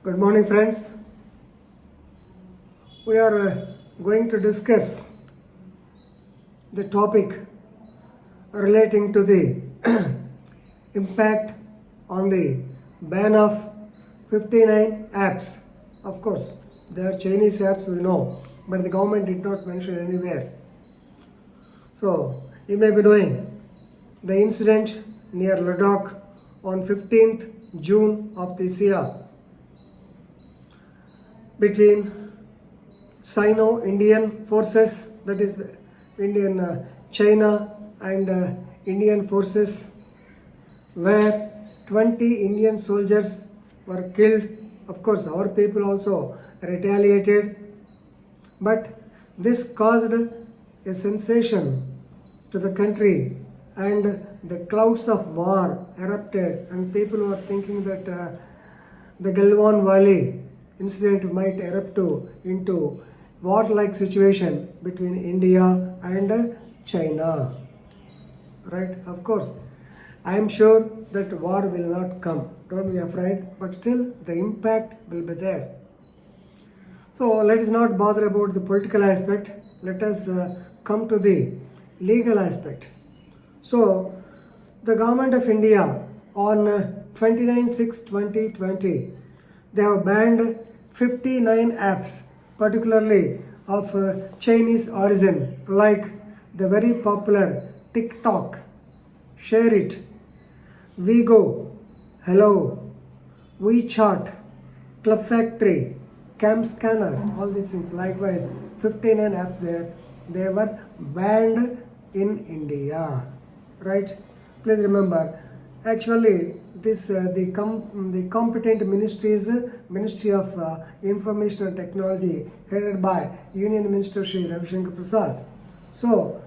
Good morning, friends. We are going to discuss the topic relating to the impact on the ban of 59 apps. Of course, they are Chinese apps, we know, but the government did not mention anywhere. So, you may be knowing the incident near Ladakh on 15th June of this year between Sino-Indian forces, that is Indian China and Indian forces, where 20 Indian soldiers were killed. Of course, our people also retaliated, but this caused a sensation to the country, and the clouds of war erupted, and people were thinking that the Galwan Valley incident might erupt into war-like situation between India and China. Right? Of course, I am sure that war will not come. Don't be afraid, but still the impact will be there. So let us not bother about the political aspect. Let us come to the legal aspect. So the government of India on 29/6/2020, they have banned 59 apps, particularly of Chinese origin, like the very popular TikTok, Share It, Vigo, Hello, WeChat, Club Factory, Cam Scanner, all these things. Likewise, 59 apps there, they were banned in India. Right? Please remember, actually, this the competent ministry is Ministry of Information and Technology, headed by Union Minister Shri Ravi Shankar Prasad. So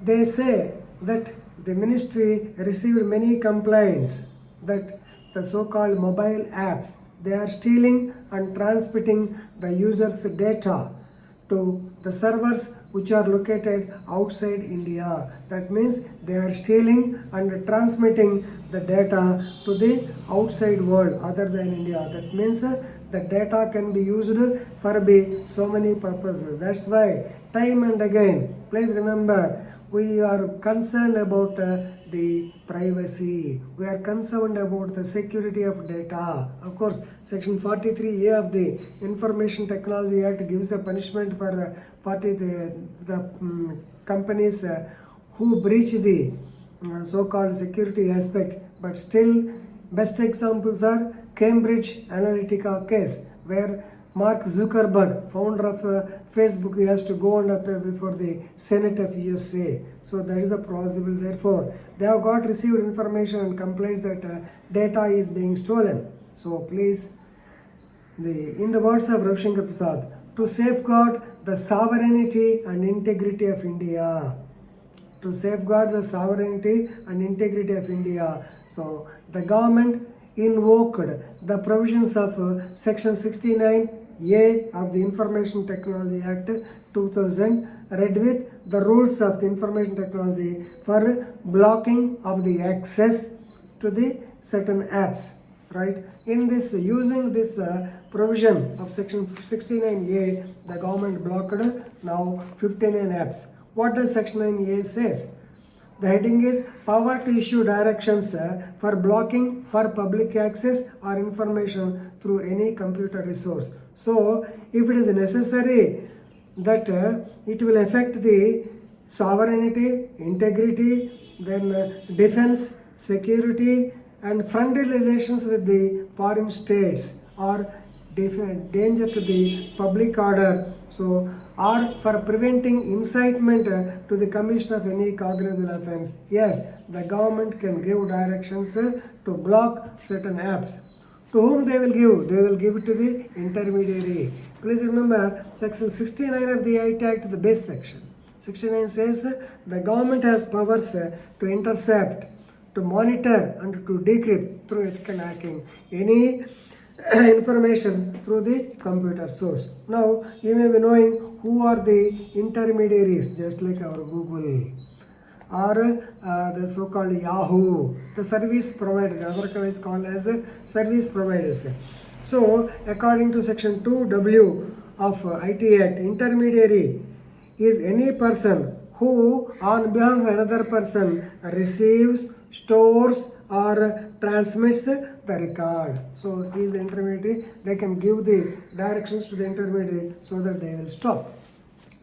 they say that the ministry received many complaints that the so-called mobile apps, they are stealing and transmitting the users' data to the servers which are located outside India. That means they are stealing and transmitting the data to the outside world other than India. That means the data can be used for so many purposes. That's why time and again, please remember, we are concerned about the privacy. We are concerned about the security of data. Of course, Section 43A of the Information Technology Act gives a punishment for companies who breach the so-called security aspect. But still, best examples are Cambridge Analytica case, where Mark Zuckerberg, founder of Facebook, he has to go and appear before the Senate of USA. So that is the plausible. Therefore, they have got received information and complaints that data is being stolen. So please, in the words of Ravi Shankar Prasad, to safeguard the sovereignty and integrity of India. To safeguard the sovereignty and integrity of India. So the government invoked the provisions of Section 69A of the Information Technology Act 2000, read with the rules of the information technology for blocking of the access to the certain apps. Right? In this, using this provision of Section 69A, the government blocked now 59 apps. What does Section 9A says? The heading is power to issue directions for blocking for public access or information through any computer resource. So, if it is necessary that it will affect the sovereignty, integrity, then defense, security, and friendly relations with the foreign states, or danger to the public order, so, or for preventing incitement to the commission of any cognizable offense, yes, the government can give directions to block certain apps. To whom they will give? They will give it to the intermediary. Please remember, Section 69 of the IT Act, the base section. 69 says the government has powers to intercept, to monitor, and to decrypt through ethical hacking any information through the computer source. Now, you may be knowing who are the intermediaries, just like our Google or the so-called Yahoo, the service providers, otherwise called as service providers. So, according to section 2W of IT Act, intermediary is any person who on behalf of another person receives, stores or transmits the record. So he is the intermediary. They can give the directions to the intermediary so that they will stop.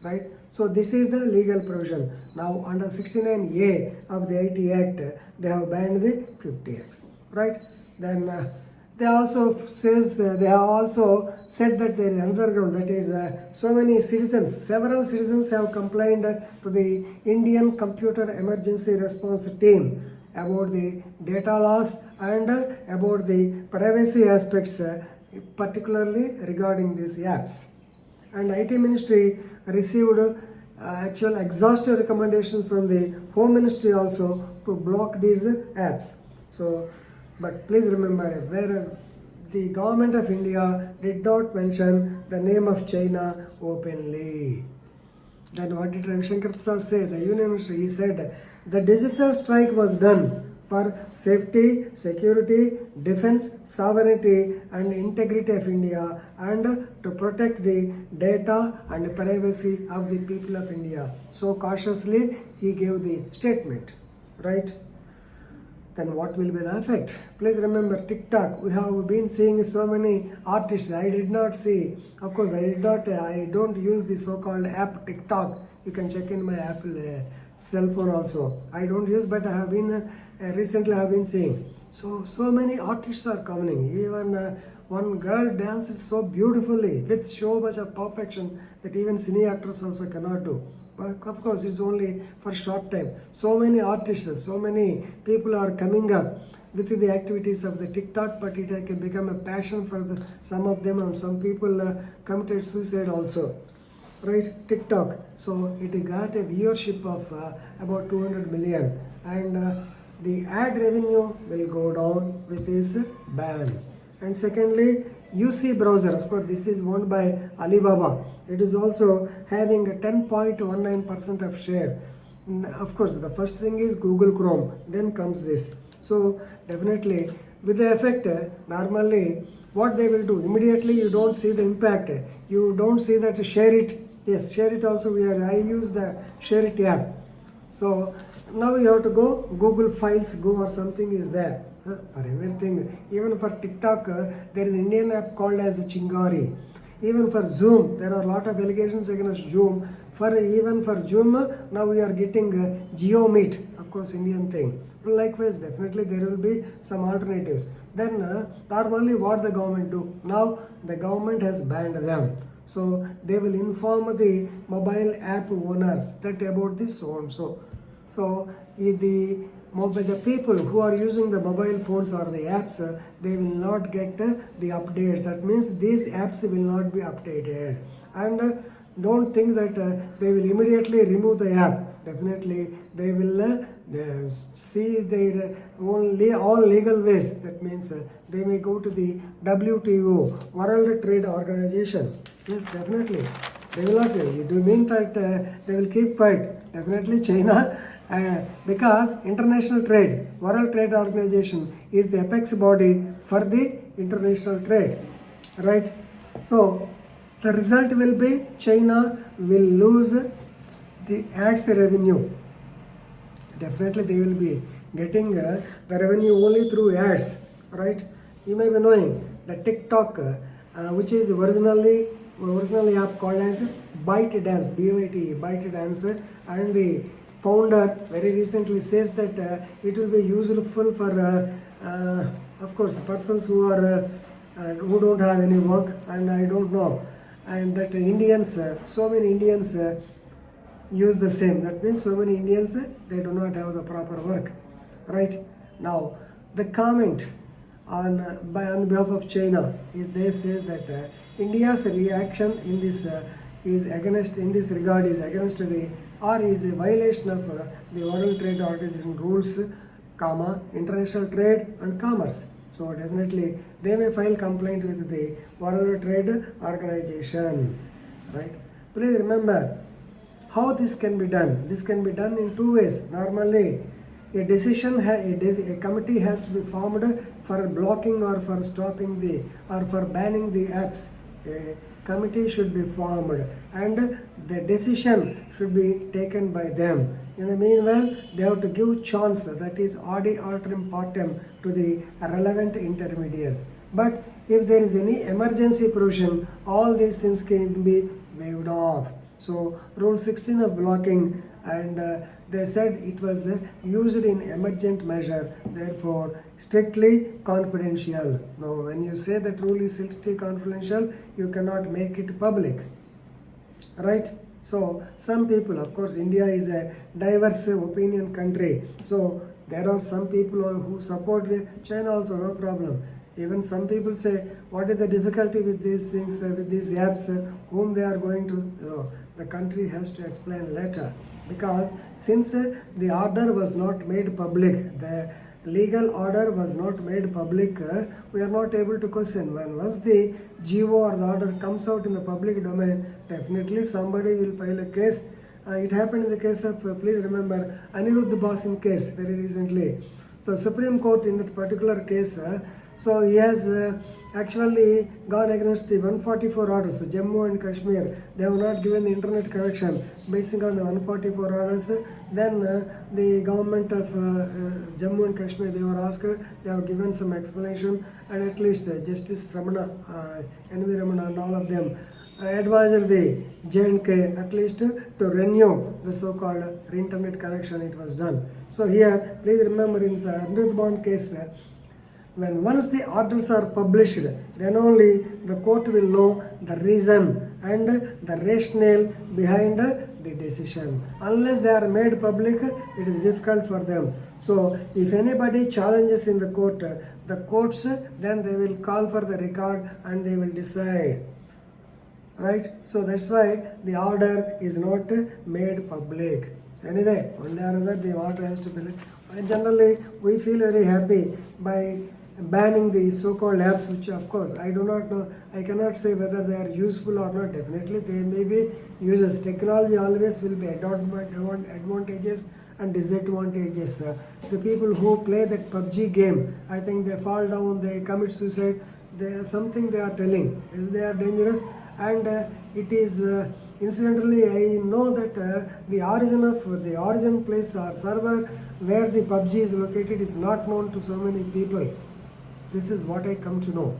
Right? So this is the legal provision. Now under 69A of the IT Act, they have banned the 50X. Right? Then they also says they have also said that there is another ground, that is so many citizens, several citizens have complained to the Indian Computer Emergency Response Team about the data loss and about the privacy aspects, particularly regarding these apps. And IT Ministry received actual exhaustive recommendations from the Home Ministry also to block these apps. So, but please remember, where the government of India did not mention the name of China openly. Then what did Ravi Shankar Prasad say? The Union Ministry, he said, the digital strike was done for safety, security, defense, sovereignty and integrity of India and to protect the data and privacy of the people of India. So cautiously he gave the statement, right? Then what will be the effect? Please remember TikTok. We have been seeing so many artists. I did not see. Of course, I don't use the so-called app TikTok. You can check in my Apple cell phone also. I don't use, but I have been recently I have been seeing. So many artists are coming. Even one girl dances so beautifully with so much of perfection that even cine actors also cannot do. But of course, it's only for short time. So many artists, so many people are coming up with the activities of the TikTok, but it can become a passion for some of them, and some people committed suicide also. Right, TikTok. So it got a viewership of about 200 million, and the ad revenue will go down with this ban. And secondly, UC browser, of course this is owned by Alibaba. It is also having a 10.19% of share. Of course, the first thing is Google Chrome, then comes this. So definitely with the effect, normally what they will do, immediately you don't see the impact. You don't see that share it. Yes, share it also I use the share it app. So now you have to go Google Files Go or something is there. For everything, even for TikTok, there is an Indian app called as Chingari. Even for Zoom, there are a lot of allegations against Zoom. Even for Zoom, now we are getting GeoMeet, of course, Indian thing. Likewise, definitely there will be some alternatives. Then normally what the government do? Now the government has banned them. So they will inform the mobile app owners that about this so and so. So if the people who are using the mobile phones or the apps, they will not get the updates. That means these apps will not be updated. And don't think that they will immediately remove the app. Definitely they will see their all legal ways. That means they may go to the WTO, World Trade Organization. Yes, definitely. They will not. Do you mean that they will keep quiet? Definitely China. Because international trade, World Trade Organization is the apex body for the international trade, right? So the result will be China will lose the ads revenue. Definitely they will be getting the revenue only through ads, right? You may be knowing the TikTok, which is the original app called as ByteDance, B-Y-T, ByteDance, and the founder very recently says that it will be useful for of course persons who are who don't have any work, and I don't know, and that Indians, so many Indians use the same. That means so many Indians they do not have the proper work, right? Now the comment on behalf of China is they say that India's reaction in this is against is against the or is a violation of the World Trade Organization rules, international trade and commerce. So definitely they may file complaint with the World Trade Organization, right? Please remember how this can be done. This can be done in two ways. Normally, a a committee has to be formed for blocking or for stopping the or for banning the apps. A committee should be formed and the decision should be taken by them. In the meanwhile, they have to give chance, that is adi alteram partem, to the relevant intermediaries. But if there is any emergency provision, all these things can be waived off. So rule 16 of blocking, and they said it was used in emergent measure, therefore strictly confidential. Now when you say that rule is strictly confidential, you cannot make it public, right? So some people, of course India is a diverse opinion country, so there are some people who support the China also, no problem. Even some people say, what is the difficulty with these things, with these apps, whom they are going to, the country has to explain later. Because since the order was not made public, the legal order was not made public, we are not able to question. Once the GO or the order comes out in the public domain, definitely somebody will file a case. It happened in the case of, please remember, Aniruddha Bhasin case very recently. The Supreme Court in that particular case, so he has actually gone against the 144 orders. Jammu and Kashmir, they have not given the internet connection. Basing on the 144 orders, then the government of Jammu and Kashmir, they were asked, they have given some explanation, and at least Justice Ramana, N.V. Ramana and all of them advised the J&K at least to renew the so-called internet connection. It was done. So here, please remember in the Aniruddha case, when once the orders are published, then only the court will know the reason and the rationale behind the decision. Unless they are made public, it is difficult for them. So if anybody challenges in the court, the courts, then they will call for the record and they will decide. Right? So that's why the order is not made public. Anyway, one day or another the order has to be. And generally, we feel very happy by banning the so-called apps, which of course I do not know, I cannot say whether they are useful or not. Definitely they may be uses. Technology always will be advantages and disadvantages. The people who play that PUBG game, I think they fall down, they commit suicide, something they are telling, they are dangerous, and it is incidentally I know that the origin place or server where the PUBG is located is not known to so many people. This is what I come to know,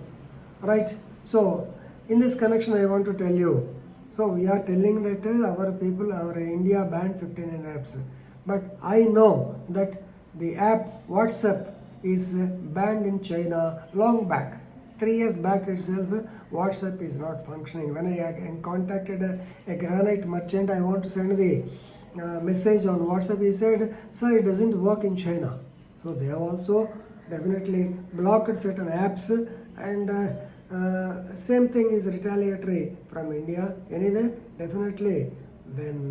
right? So in this connection I want to tell you, so we are telling that our people, our India banned 59 apps, but I know that the app WhatsApp is banned in China long back. 3 years back itself, WhatsApp is not functioning. When I contacted a granite merchant, I want to send the message on WhatsApp, he said, sir, it doesn't work in China. So they have also definitely blocked certain apps, and same thing is retaliatory from India. Anyway, definitely when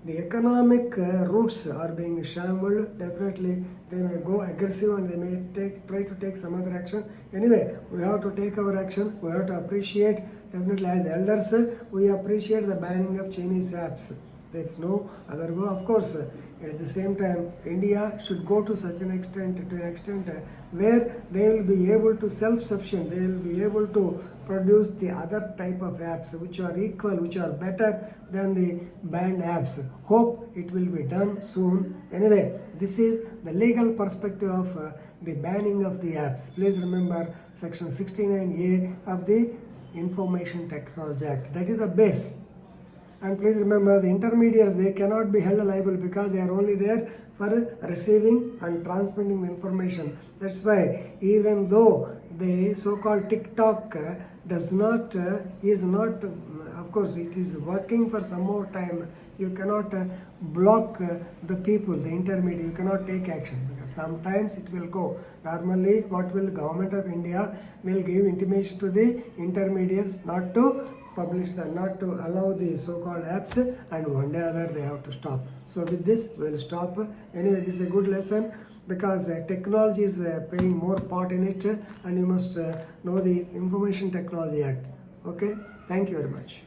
the economic roots are being shambled, definitely they may go aggressive and they may try to take some other action. Anyway, we have to take our action. We have to appreciate, definitely as elders, we appreciate the banning of Chinese apps. There's no other go. Of course, at the same time, India should go to such an extent, where they will be able to self-sufficient, they will be able to produce the other type of apps which are equal, which are better than the banned apps. Hope it will be done soon. Anyway, this is the legal perspective of the banning of the apps. Please remember section 69A of the Information Technology Act. That is the base. And please remember, the intermediaries, they cannot be held liable because they are only there for receiving and transmitting the information. That's why even though the so-called TikTok is not, of course it is working for some more time, you cannot block the people, the intermediate, you cannot take action because sometimes it will go. Normally, what will the government of India will give intimation to the intermediaries not to publish them, not to allow the so-called apps, and one day or other they have to stop. So with this, we will stop. Anyway, this is a good lesson because technology is playing more part in it, and you must know the Information Technology Act. Okay, thank you very much.